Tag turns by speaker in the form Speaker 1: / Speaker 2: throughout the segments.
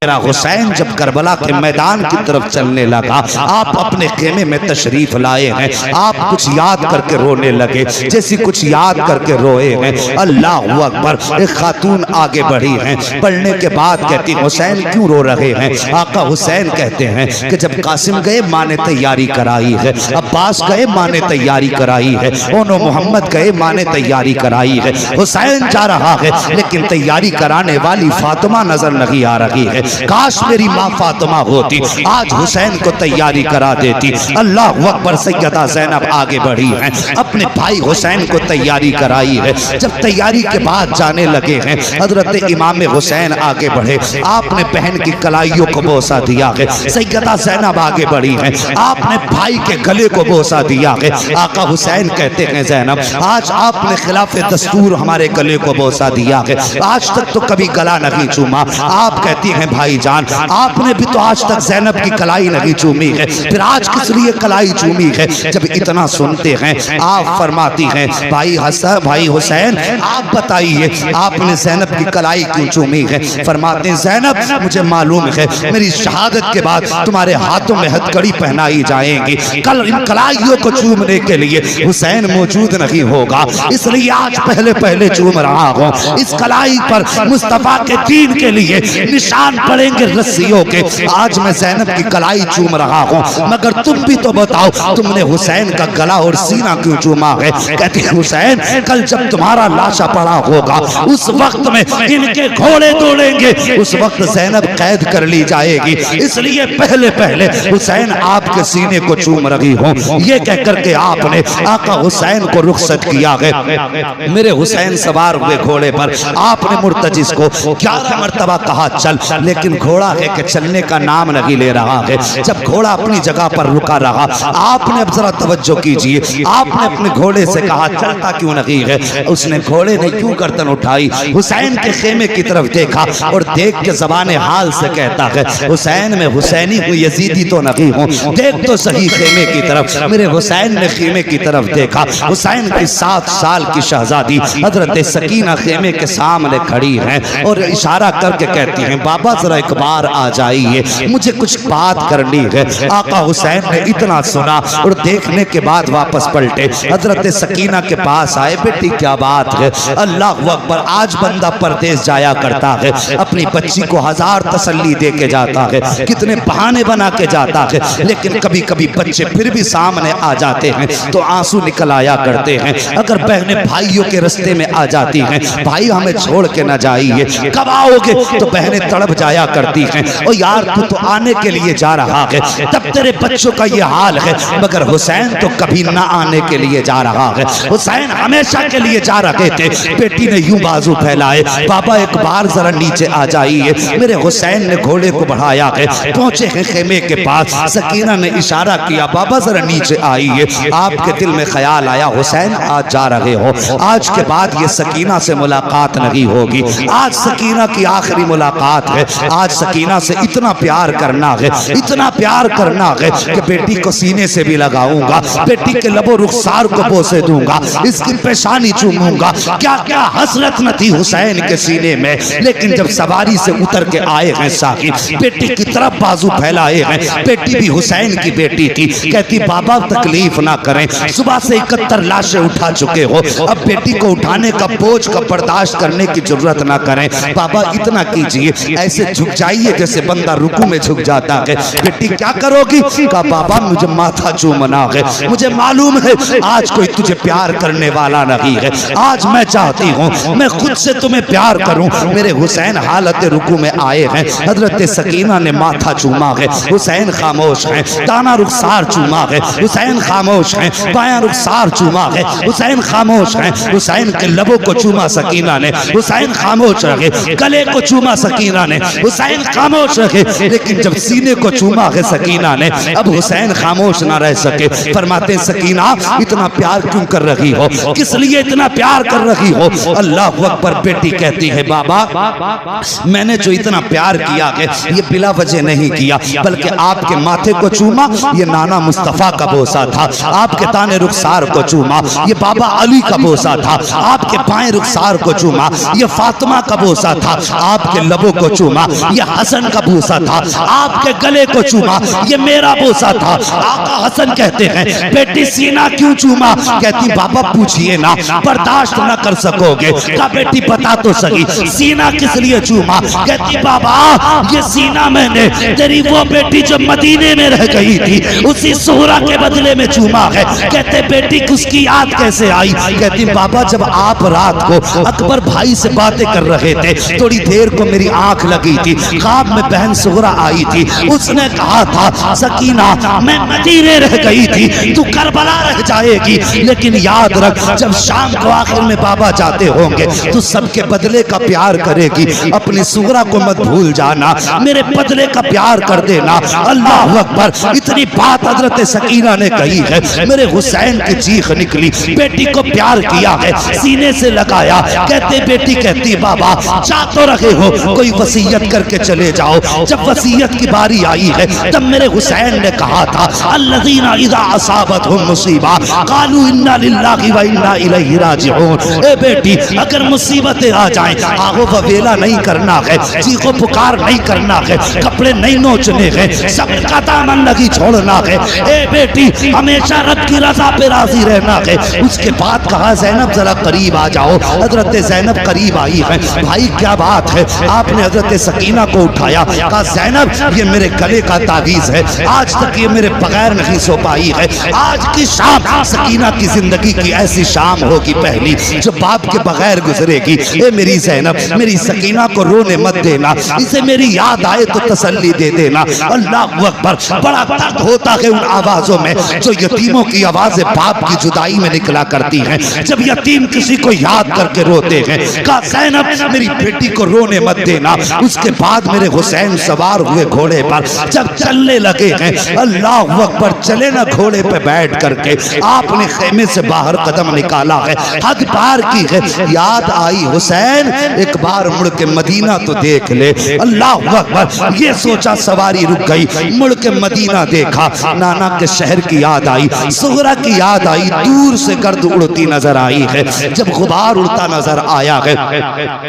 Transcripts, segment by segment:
Speaker 1: मेरा हुसैन जब करबला के मैदान की तरफ चलने लगा, आप अपने खेमे में तशरीफ लाए हैं, आप कुछ याद करके रोने लगे, जैसी कुछ याद करके रोए हैं। अल्लाह अकबर। एक खातून आगे बढ़ी हैं, पढ़ने के बाद कहती हुसैन क्यों रो रहे हैं? आका हुसैन कहते हैं कि जब कासिम गए माँ ने तैयारी कराई है, अब्बास गए माँ ने तैयारी कराई है, ओनो मोहम्मद गए माँ ने तैयारी कराई है, हुसैन जा रहा है लेकिन तैयारी कराने वाली फातिमा नजर नहीं आ रही है। काश मेरी माँ फातिमा होती, आज हुसैन को तैयारी करा देती। अल्लाह अकबर। सैयदा ज़ैनब आगे बढ़ी हैं, अपने भाई हुसैन को तैयारी कराई है। जब तैयारी के बाद जाने लगे हैं, हजरत इमाम हुसैन आगे बढ़े, आपने बहन की कलाइयों को बोसा दिया है। सैयदा ज़ैनब आगे बढ़ी हैं, आपने भाई के गले को बोसा दिया है। आका हुसैन कहते हैं ज़ैनब, आज आपने खिलाफ दस्तूर हमारे गले को बोसा दिया है, आज तक तो कभी गला नहीं चूमा। आप कहती हैं भाईजान, आपने भी तो आज तक ज़ैनब की कलाई नहीं चूमी है, फिर आज किस लिए कलाई चूमी है? जब इतना सुनते हैं, आप फरमाती हैं भाई हसन, भाई हुसैन, आप बताइए आपने ज़ैनब की कलाई क्यों चूमी है? फरमाते हैं ज़ैनब, मुझे मालूम है मेरी शहादत के बाद तुम्हारे हाथों में हथकड़ी पहनाई जाएगी, कल इन कलाइयों को चूमने के लिए हुसैन मौजूद नहीं होगा, इसलिए आज पहले पहले चूम रहा हूँ। इस कलाई पर मुस्तफा के दीन के लिए निशान पड़ेंगे रस्सियों के, आज मैं ज़ैनब की कलाई चूम रहा हूँ। मगर तुम भी तो बताओ, तुमने हुसैन का गला और सीना क्यों चूमा है? कहती है हुसैन, कल जब तुम्हारा लाशा पड़ा होगा, उस वक्त में इनके घोड़े दौड़ेंगे, उस वक्त ज़ैनब कैद कर ली जाएगी, इसलिए पहले पहले हुसैन आपके सीने को चूम रही हूँ। ये कहकर के आपने आका हुसैन को रुखसत किया है। मेरे हुसैन सवार हुए घोड़े पर, आपने मुर्तजिस को 11 मरतबा कहा चल, लेकिन घोड़ा है कि चलने का नाम नहीं ले रहा है। जब घोड़ा अपनी जगह पर रुका रहा, आपने अब जरा तवज्जो कीजिए, आपने अपने घोड़े से कहा चलता क्यों नहीं है? उसने घोड़े ने क्यों गर्दन उठाई, हुसैन के खेमे की तरफ देखा और देख के ज़बाने हाल से कहता है हुसैन में हुसैनी हूँ, यजीदी तो नहीं हूँ, देख तो सही खेमे की तरफ। मेरे हुसैन ने खेमे की तरफ देखा, हुसैन की 7 साल की शहजादी हजरत सकीना खेमे के सामने खड़ी हैं और इशारा करके कहती हैं बाबा जरा एक बार आ जाइए, मुझे कुछ बात करनी है। आका हुसैन ने इतना सुना और देखने के बाद वापस पलटे, हजरत सकीना के पास आए, बेटी क्या बात है? अल्लाह अकबर। आज बंदा परदेश जाया करता है, अपनी बच्ची को 1000 तसल्ली दे के जाता है, कितने बहाने बना के जाता है, लेकिन कभी कभी बच्चे फिर भी सामने आ जाते हैं तो आंसू निकल आया करते हैं। अगर बहनें भाइयों के रास्ते में आ जाती हैं, भाई हमें छोड़ के न जाइए, कब आओगे? तो बहनें तड़प जाया करती हैं, ओ यार तू तो आने के लिए जा रहा है, तब तेरे बच्चों का ये हाल है। मगर हुसैन तो कभी ना आने के लिए जा रहा है, हुसैन हमेशा के लिए जा रहे थे। बेटी ने यूं बाजू फैलाए, बाबा एक बार जरा नीचे आ जाइए। मेरे हुसैन ने घोड़े को बढ़ाया है, पहुंचे हैं खेमे के पास, सकीना ने इशारा किया बाबा जरा नीचे आइए। आपके दिल में ख्याल आया हुसैन आज जा रहे हो, आज के बाद ये सकीना से मुलाकात नहीं होगी, आज सकीना की आखिरी मुलाकात है, आज सकीना से इतना प्यार करना है, इतना प्यार करना है कि बेटी को सीने से भी लगाऊंगा, बेटी के लबो रुखसार को बोसे दूंगा, इसकी पेशानी चूमूंगा। क्या क्या हसरत न थी हुसैन के सीने में। लेकिन जब सवारी से उतर के आए हैं साहिब, बेटी की तरफ बाजू फैलाए हैं, बेटी भी हुसैन की बेटी थी, कहती बाबा तकलीफ ना करें, सुबह से 71 लाशें उठा चुके हो, अब बेटी को उठाने का बोझ का बर्दाश्त करने की जरूरत ना करें, बाबा इतना कीजिए, ऐसे झुक जाइए जैसे बंदा रुकू में झुक जाता है। बेटी क्या करोगी? कहा बाबा मुझे माथा चूमना है, मुझे मालूम है आज कोई तुझे प्यार करने वाला नहीं है, आज मैं चाहती हूँ मैं खुद से तुम्हें प्यार करूँ। मेरे हुसैन हालत रुकू में आए हैं, हजरत सकीना ने माथा चूमा है, हुसैन खामोश है, दाना रुखसार चूमा है, हुसैन खामोश है, बायां रुखसार चूमा है, हुसैन खामोश है, हुसैन के लबों को चूमा सकीना ने, हुसैन खामोश रहे, गले को चूमा सकीना ने, हुसैन खामोश रहे। लेकिन जब सीने को चूमा है सकीना ने, अब हुसैन खामोश ना रह सके। फरमाते सकीना इतना प्यार क्यों कर रही हो, किस लिए इतना प्यार कर रही हो? अल्लाह अकबर। बेटी कहती है बाबा मैंने जो इतना प्यार किया है ये बिला वजह नहीं किया, बल्कि आपके माथे को चूमा ये नाना मुस्तफा का बोसा था, आपके ताने रुखसार को चूमा ये बाबा अली का बोसा था, आपके बाएं रुखसार को चूमा ये फातिमा का बोसा था, आपके लबों को चूमा ये हसन का बूसा था, आपके गले को चूमा, ये मेरा बूसा था। आका हसन कहते हैं बेटी सीना क्यों चूमा? कहती बाबा पूछिए ना, बर्दाश्त न कर सकोगे। कहा बेटी बता तो सही, सीना किस लिए चूमा? कहती बाबा ये सीना मैंने तेरी वो बेटी जो मदीने में रह गई थी उसी सुहरा के बदले में चूमा है। कहते बेटी उसकी याद कैसे आई? कहती बाबा जब आप रात को अकबर भाई से बातें कर रहे थे, थोड़ी देर को मेरी आंख लगी थी, ख्वाब में बहन सुहरा आई थी, उसने कहा था सकीना मैं मदीने रह गई थी, तू करबला रह जाएगी, लेकिन याद रख जब शाम को आखिर में बाबा जाते होंगे तो सबके बदले का प्यार करेगी, अपनी सुहरा को मत भूल जाना, मेरे बदले का प्यार कर देना। अल्लाह अकबर। इतनी बात हजरत सकीना ने कही है, मेरे हुसैन की चीख निकली, बेटी को प्यार किया है, सीने से लगाया। कहते बेटी कहती बाबा जा तो रहे हो, कोई वसीयत करके चले जाओ। जब वसीयत की बारी आई है तब मेरे हुसैन ने कहा था अल्लज़ीना इज़ा असाबतहुम मुसीबा क़ालू इन्ना लिल्लाहि व इन्ना इलैहि राजिऊन। ए बेटी अगर मुसीबतें आ जाएं, आहो ववेला नहीं करना है, चीखो पुकार नहीं करना है, कपड़े नहीं नोचने हैं, सबका दामन नहीं छोड़ना है। ए बेटी हमेशा रब की रजा पे राजी रहना है। उसके बाद कहा ज़ैनब जरा करीब आ जाओ। हजरत ज़ैनब करीब आई है। भाई क्या बात है? आपने हजरत सकीना को उठाया, कहा ज़ैनब ये मेरे गले का तावीज़ है, आज तक ये मेरे बगैर नहीं सो पाई है। आज की शाम सकीना की जिंदगी की ऐसी शाम होगी पहली जो बाप के बगैर गुजरेगी। ए मेरी ज़ैनब मेरी सकीना को रोने मत देना, इसे मेरी याद आए तो तसल्ली दे देना। अल्लाह अकबर। बड़ा दर्द होता है उन आवाजों में जो यतीमों की आवाजें बाप की जुदाई में निकला करती हैं, जब यतीम किसी को याद करके रोते हैं। कहा ज़ैनब मेरी बेटी को रोने मत देना। उसके बाद मेरे हुसैन सवार हुए घोड़े पर, जब चलने लगे हैं अल्लाह अकबर, चले ना घोड़े पे बैठ करके आपने खेमे से बाहर कदम निकाला है, हद पार की है, याद आई हुसैन एक बार मुड़ के मदीना तो देख ले। अल्लाह अकबर। ये सोचा सवारी रुक गई, मुड़ के मदीना देखा, नाना के शहर की याद आई, सुहरा की याद आई, दूर से गर्द उड़ती नजर आई है। जब गुबार उड़ता नजर आया है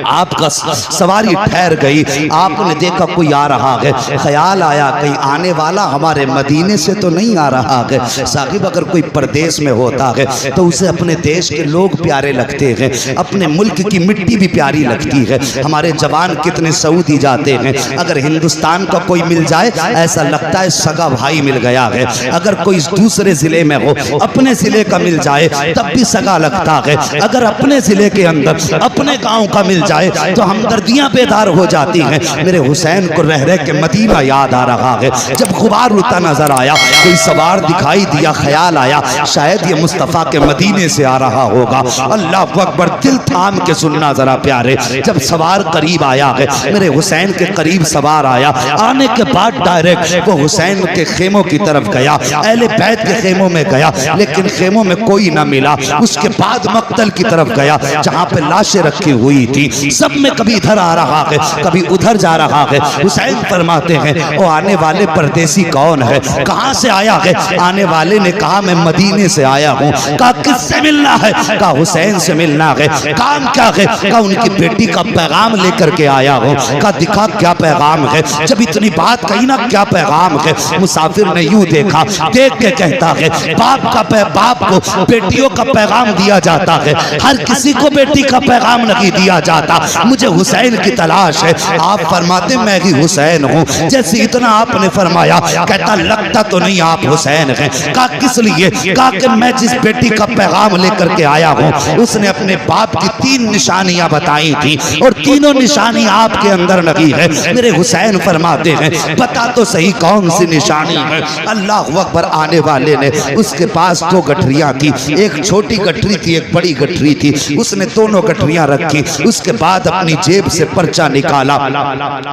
Speaker 1: आपका सवारी ठहर गई, आपने देखा कोई आ रहा है, ख्याल आया कहीं आने वाला हमारे मदीने से तो नहीं आ रहा है। साहिब अगर कोई परदेश में होता है तो उसे अपने देश के लोग प्यारे लगते हैं, अपने मुल्क की मिट्टी भी प्यारी लगती है। हमारे जवान कितने सऊदी जाते हैं, अगर हिंदुस्तान का कोई मिल जाए ऐसा लगता है सगा भाई मिल गया है। अगर कोई दूसरे जिले में हो, अपने जिले का मिल जाए तब भी सगा लगता है। अगर अपने जिले के अंदर अपने गांव का मिल जाए तो हमदर्दियां बेदार हो जाती हैं। मेरे हुसैन को रह रह के मदीना याद आ रहा है। जब गुबार उड़ता नजर आया, कोई सवार दिखाई दिया, ख्याल आया शायद ये मुस्तफ़ा के मदीने से आ रहा होगा। अल्लाह अकबर। दिल थाम के सुनना जरा प्यारे, जब सवार करीब आया है, मेरे हुसैन के करीब सवार आया, आने के बाद डायरेक्ट वो हुसैन के खेमों की तरफ गया, अहले बैत के खेमों में गया, लेकिन खेमों में कोई ना मिला। उसके बाद मक्तल की तरफ गया जहां पे लाशें रखी हुई थी, सब में कभी इधर आ रहा है कभी उधर जा रहा है। हुसैन फरमाते हैं वो आने वाले परदेसी कौन है, कहां से आया है? आने वाले ने कहा मैं मदीने से आया हूँ। कहा किससे मिलना है? कहा हुसैन से मिलना है। काम क्या है? कहा उनकी बेटी का पैगाम लेकर के आया हूँ। कहा दिखा क्या पैगाम है? जब इतनी बात कही ना क्या पैगाम है, मुसाफिर ने यूं देखा, देख के कहता है बाप को बेटियों का पैगाम दिया जाता है, हर किसी को बेटी का पैगाम नहीं दिया जाता, मुझे हुसैन की तलाश है। आप फरमाते मैं ही हुसैन हूँ। जैसे इतना आपने फरमाया, कहता लगता तो नहीं आप हुसैन हैं। कहा किस लिए? कहा कि मैं जिस बेटी का पैगाम लेकर के आया हूँ उसने अपने बाप की 3 निशानियां बताई थी और तीनों निशानियां आपके अंदर नहीं है। मेरे हुसैन फरमाते हैं बता तो सही कौन सी निशानी है? अल्लाह अकबर। आने वाले ने उसके पास 2 गठरियां थी, एक छोटी गठरी थी एक बड़ी गठरी थी, उसने दोनों गठरियां रखी। उसके बाद अपनी जेब से पर्चा निकाला,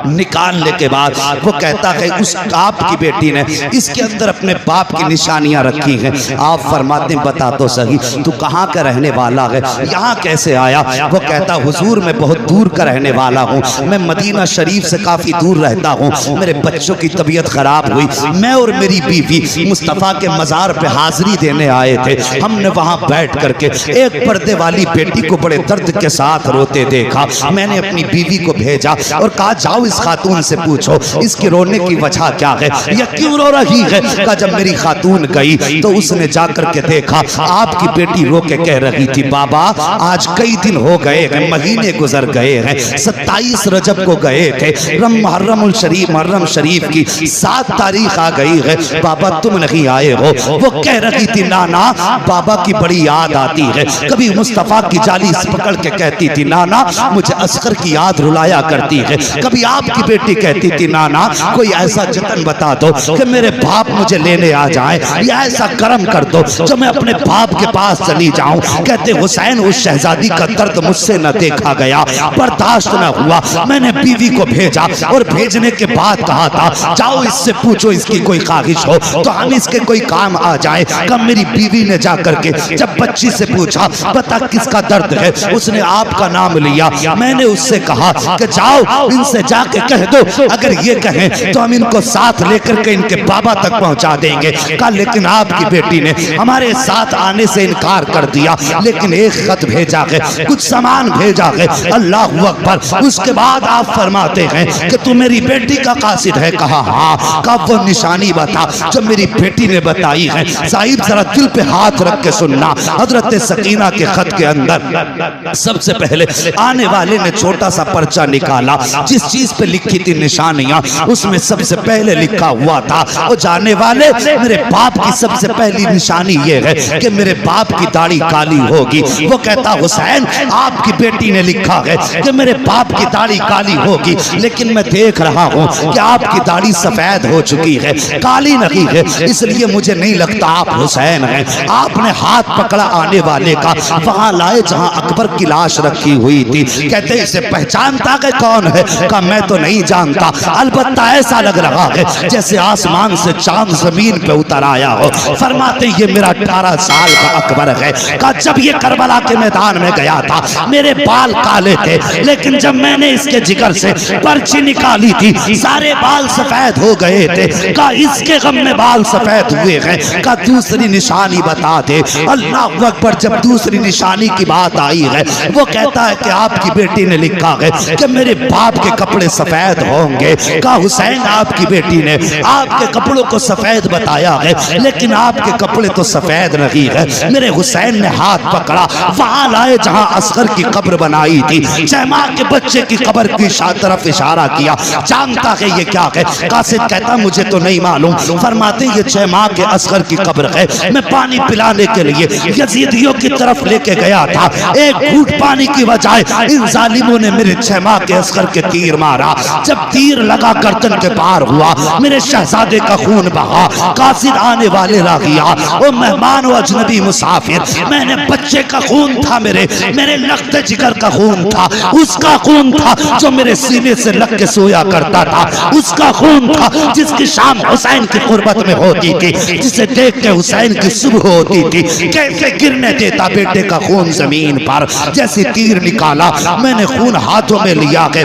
Speaker 1: निकालने के बाद वो कहता है उस आपकी बेटी ने इसके अंदर अपने बाप की निशानियां रखी हैं। आप फरमाते बता तो सही तू कहाँ का रहने वाला है, यहाँ कैसे आया? वो कहता हुजूर मैं बहुत दूर का रहने वाला हूँ, मैं मदीना शरीफ से काफी दूर रहता हूँ, मेरे बच्चों की तबीयत खराब हुई, मैं और मेरी बीवी मुस्तफ़ा के मज़ार पे हाजिरी देने आए थे। हमने वहाँ बैठ करके एक पर्दे वाली बेटी को बड़े दर्द के साथ रोते देखा। मैंने अपनी बीवी को भेजा और कहा जाओ इस खातून से पूछो इसके रोने की वजह क्या है, यह क्यों रो रही है। कहा जब मेरी खातून गई तो उसने जाकर के देखा आपकी बेटी रो के कह रही थी बाबा आज कई दिन हो गए हैं, महीने गुजर गए हैं, 27 रजब को गए थे, मुहर्रम शरीफ की 7 तारीख आ गई है, बाबा तुम नहीं आए हो। वो कह रही थी नाना बाबा की बड़ी याद आती है, कभी मुस्तफा की जाली पकड़ के कहती थी नाना मुझे असगर की याद रुलाया करती है, कभी आपकी बेटी कहती थी नाना कोई ऐसा जतन बता दो कि मेरे बाप मुझे लेने आ जाए, या ऐसा करम कर दो जो मैं अपने बाप के पास चली जाऊं। कहते हुसैन उस शहजादी का दर्द मुझसे न देखा गया, बर्दाश्त न हुआ, मैंने बीवी को भेजा और भेजने के बाद कहा था जाओ इससे पूछो इसकी कोई ख्वाहिश हो तो हम इसके कोई काम आ जाए। कब मेरी बीवी ने जाकर के जब बच्ची से पूछा बता किसका दर्द है, उसने आपका नाम लिया, मैंने उससे कहा कि जाओ इनसे जाके कह दो अगर ये कहें तो हम इनको साथ लेकर के इनके बाबा तक पहुंचा देंगे। कहा लेकिन आपकी बेटी ने हमारे साथ आने से इनकार कर दिया, लेकिन एक खत भेजा है, कुछ सामान भेजा है। अल्लाह अकबर। उसके बाद आप फरमाते हैं कि तू मेरी बेटी का कासिद है। कहा हाँ। कब वो निशानी बता जो मेरी बेटी ने बताई है। साहिब जरा दिल पे हाथ रख के सुनना, हजरत सकीना के खत के अंदर सबसे पहले आने वाले ने छोटा सा पर्चा निकाला, जिस चीज पे लिखी थी निशानियां उसमें सबसे पहले लिखा हुआ था वो जाने वाले मेरे बाप की सबसे पहली निशानी ये है कि मेरे बाप की दाढ़ी काली होगी। वो कहता हुसैन आपकी बेटी ने लिखा है कि मेरे बाप की दाढ़ी काली होगी, लेकिन मैं देख रहा हूँ कि आपकी दाढ़ी सफेद हो चुकी है, काली नहीं है, इसलिए मुझे नहीं लगता आप हुसैन हैं। आपने हाथ पकड़ा आने वाले का, वहां लाए जहां अकबर की लाश रखी हुई थी। कहते इसे पहचानता है कौन है? कहा मैं तो नहीं जानता, अलबत्ता ऐसा लग रहा है जैसे आसमान से चांद जमीन पे उतर आया हो। फरमाते ये मेरा 18 साल का अकबर है। कहा जब ये करबला के मैदान में गया था मेरे बाल काले थे, लेकिन जब मैंने इसके जिगर से पर्ची निकाली थी सारे बाल सफेद हो गए थे। कहा इसके गम में बाल सफेद हुए हैं। कहा दूसरी निशानी बता दे। अल्लाह अकबर। जब दूसरी निशानी की बात आई है वो कहता है कि आपकी बेटी ने लिखा है कि मेरे बाप के कपड़े सफेद होंगे। कहा हुसैन आपकी बेटी ने आपके कपड़ों को सफेद बताया है, लेकिन आपके कपड़े तो सफेद नहीं है। मेरे हुसैन ने हाथ पकड़ा, वहां लाए जहां असगर की कब्र बनाई थी, जैमा के बच्चे की कब्र की तरफ इशारा किया। जानता है ये क्या है? कासिद कहता मुझे तो नहीं मालूम। फरमाते ये जैमा के असगर की कब्र है। मैं पानी पिलाने के लिए यजीदियों की तरफ लेके गया था, एक घूंट पानी की बजाय इन जालिमों ने मेरे जैमा के असगर के तीर मारा। जब तीर लगा गर्दन के पार हुआ, मेरे शहजादे का खून बहा। कासिद आने वाले रागिया वो मेहमान व अजनबी मुसाफिर, मैंने बच्चे का खून था, मेरे लख्त जिगर का खून था, उसका खून था जो मेरे सीने से लग के सोया करता था, उसका खून था जिसकी शाम हुसैन की कुर्बत में होती थी, जिसे देख के हुसैन की सुबह होती थी। कैसे गिरने देता बेटे का खून जमीन पर। जैसे तीर निकाला मैंने खून हाथों में लिया है।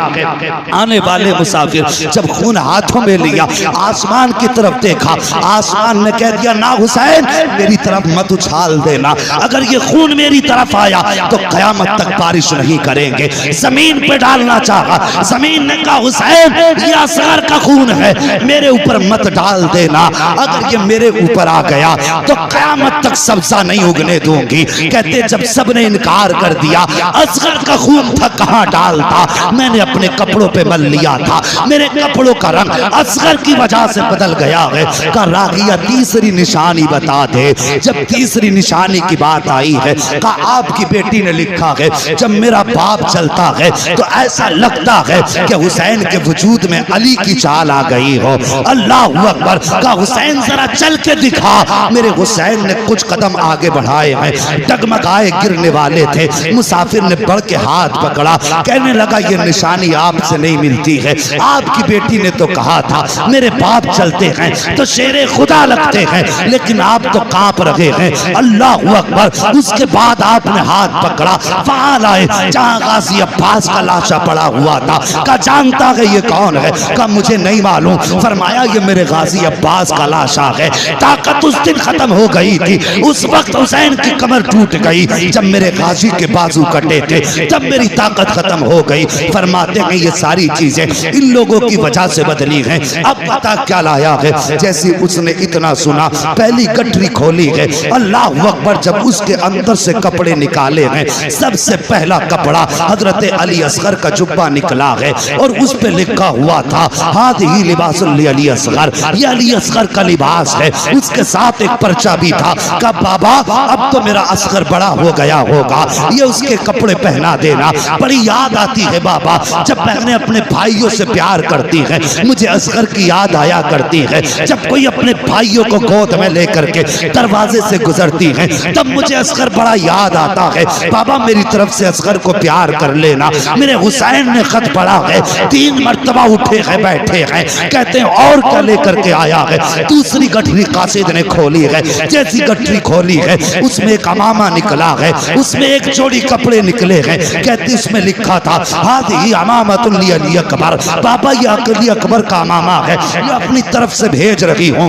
Speaker 1: आने वाले मुसाफिर जब खून हाथों में लिया आसमान की तरफ देखा, आसमान ने कह दिया ना हुसैन मेरी तरफ मत उछाल देना, अगर ये खून मेरी तरफ आया तो कयामत तक बारिश नहीं करेंगे। जमीन पे डालना चाहा, जमीन ने कहा हुसैन ये असगर का खून है, मेरे ऊपर मत डाल देना, अगर ये मेरे ऊपर आ गया तो कयामत तक सब्जा नहीं उगने दूंगी। कहते जब सबने इनकार कर दिया, असगर का खून था कहां डालता, मैंने अपने कपड़ों पे मल लिया था, मेरे कपड़ों का रंग असगर की वजह से बदल गया है। कहा रागिया तीसरी निशानी बता दे। जब तीसरी निशानी की बात आई है, कहा आपकी बेटी ने लिखा है जब मेरा बाप चलता है तो ऐसा लगता है कि हुसैन के वजूद में अली की चाल आ गई हो। अल्लाह अकबर। कहा हुसैन जरा चल के दिखा। मेरे हुसैन ने कुछ कदम आगे बढ़ाए हैं, डगमगाए गिरने वाले थे। मुसाफिर ने बढ़ के हाथ पकड़ा, कहने लगा ये निशानी आपसे नहीं मिलती है, आपकी बेटी ने तो कहा था मेरे बाप चलते हैं तो शेरे खुदा लगते हैं, लेकिन आप तो कांप रहे हैं। अल्लाह अकबर। उसके बाद आपने हाथ पकड़ा, वहां लाए जहां गाजी अब्बास का लाशा पड़ा हुआ था। कहा जानता है ये कौन है? कहा मुझे नहीं मालूम। फरमाया ये मेरे गाजी अब्बास का लाशा है। ताकत उस दिन खत्म हो गई थी, उस वक्त हुसैन की कमर टूट गई, जब मेरे गाजी के बाजू कटे थे तब मेरी ताकत खत्म हो गई। फरमाते हैं ये ये सारी चीजें इन लोगों की वजह से बदली हैं। अब पता क्या लाया है, जैसे उसने इतना सुना पहली गठरी खोली है, अल्लाह अकबर, जब उसके अंदर से कपड़े निकाले हैं, सबसे पहला कपड़ा हजरत अली असगर का जुब्बा निकला है और उस पे लिखा हुआ था हादिही लिबासुल अली असगर, ये अली असगर का लिबास है। उसके साथ एक पर्चा भी था कि बाबा अब तो मेरा असगर बड़ा हो गया होगा, ये उसके कपड़े पहना देना। बड़ी याद आती है बाबा, जब बहनें अपने भाइयों से प्यार करती हैं, मुझे असगर की याद आया करती है। जब कोई अपने भाइयों को गोद में लेकर के दरवाजे से गुजरती है, तब मुझे असगर बड़ा याद आता है। बाबा मेरी तरफ से असगर को प्यार कर लेना। मेरे हुसैन ने खत पढ़ा है, 3 मर्तबा उठे हैं, बैठे हैं, कहते हैं और क्या लेकर के आया है। दूसरी गठरी कासिद ने खोली है, जैसी गठरी खोली है उसमें एक अमामा निकला है, उसमें एक जोड़ी कपड़े निकले हैं। कहते उसमें लिखा था हादिही अमामतुल अली अकबर, बाबा ये अली अकबर का अमामा है, ये अपनी तरफ से भेज रही हूँ।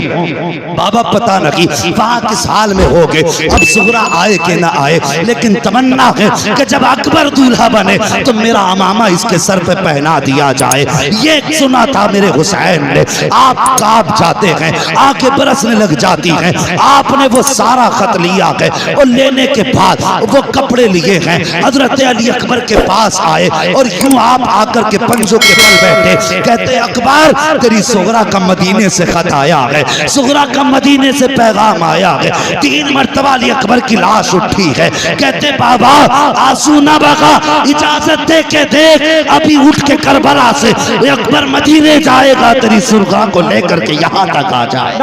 Speaker 1: बाबा पता नहीं वहां किस हाल में हो गए, अब सुगरा आए कि ना आए, लेकिन तमन्ना है कि जब अकबर दूल्हा बने तो मेरा अमामा इसके सर पे पहना दिया जाए। ये सुना था मेरे हुसैन ने। आप कांप जाते हैं, आंखें बरसने लग जाती हैं। आपने वो सारा खत लिया है और लेने के बाद वो कपड़े लिए हैं, हजरत अली अकबर के पास आए और यूं आप आकर के पंजों के बल बैठे। कहते अकबर तेरी सुगरा का मदीने से खत आया है, सुगरा का मदीने से पैगाम आया है। 3 मर्तबा अली अकबर की लाश उठी है। कहते बाबा आंसू ना बगा, इजाजत दे के देख, अभी उठ के करबला से अकबर मदीने जाएगा, तेरी सुगरा को लेकर के यहाँ तक आ जाए।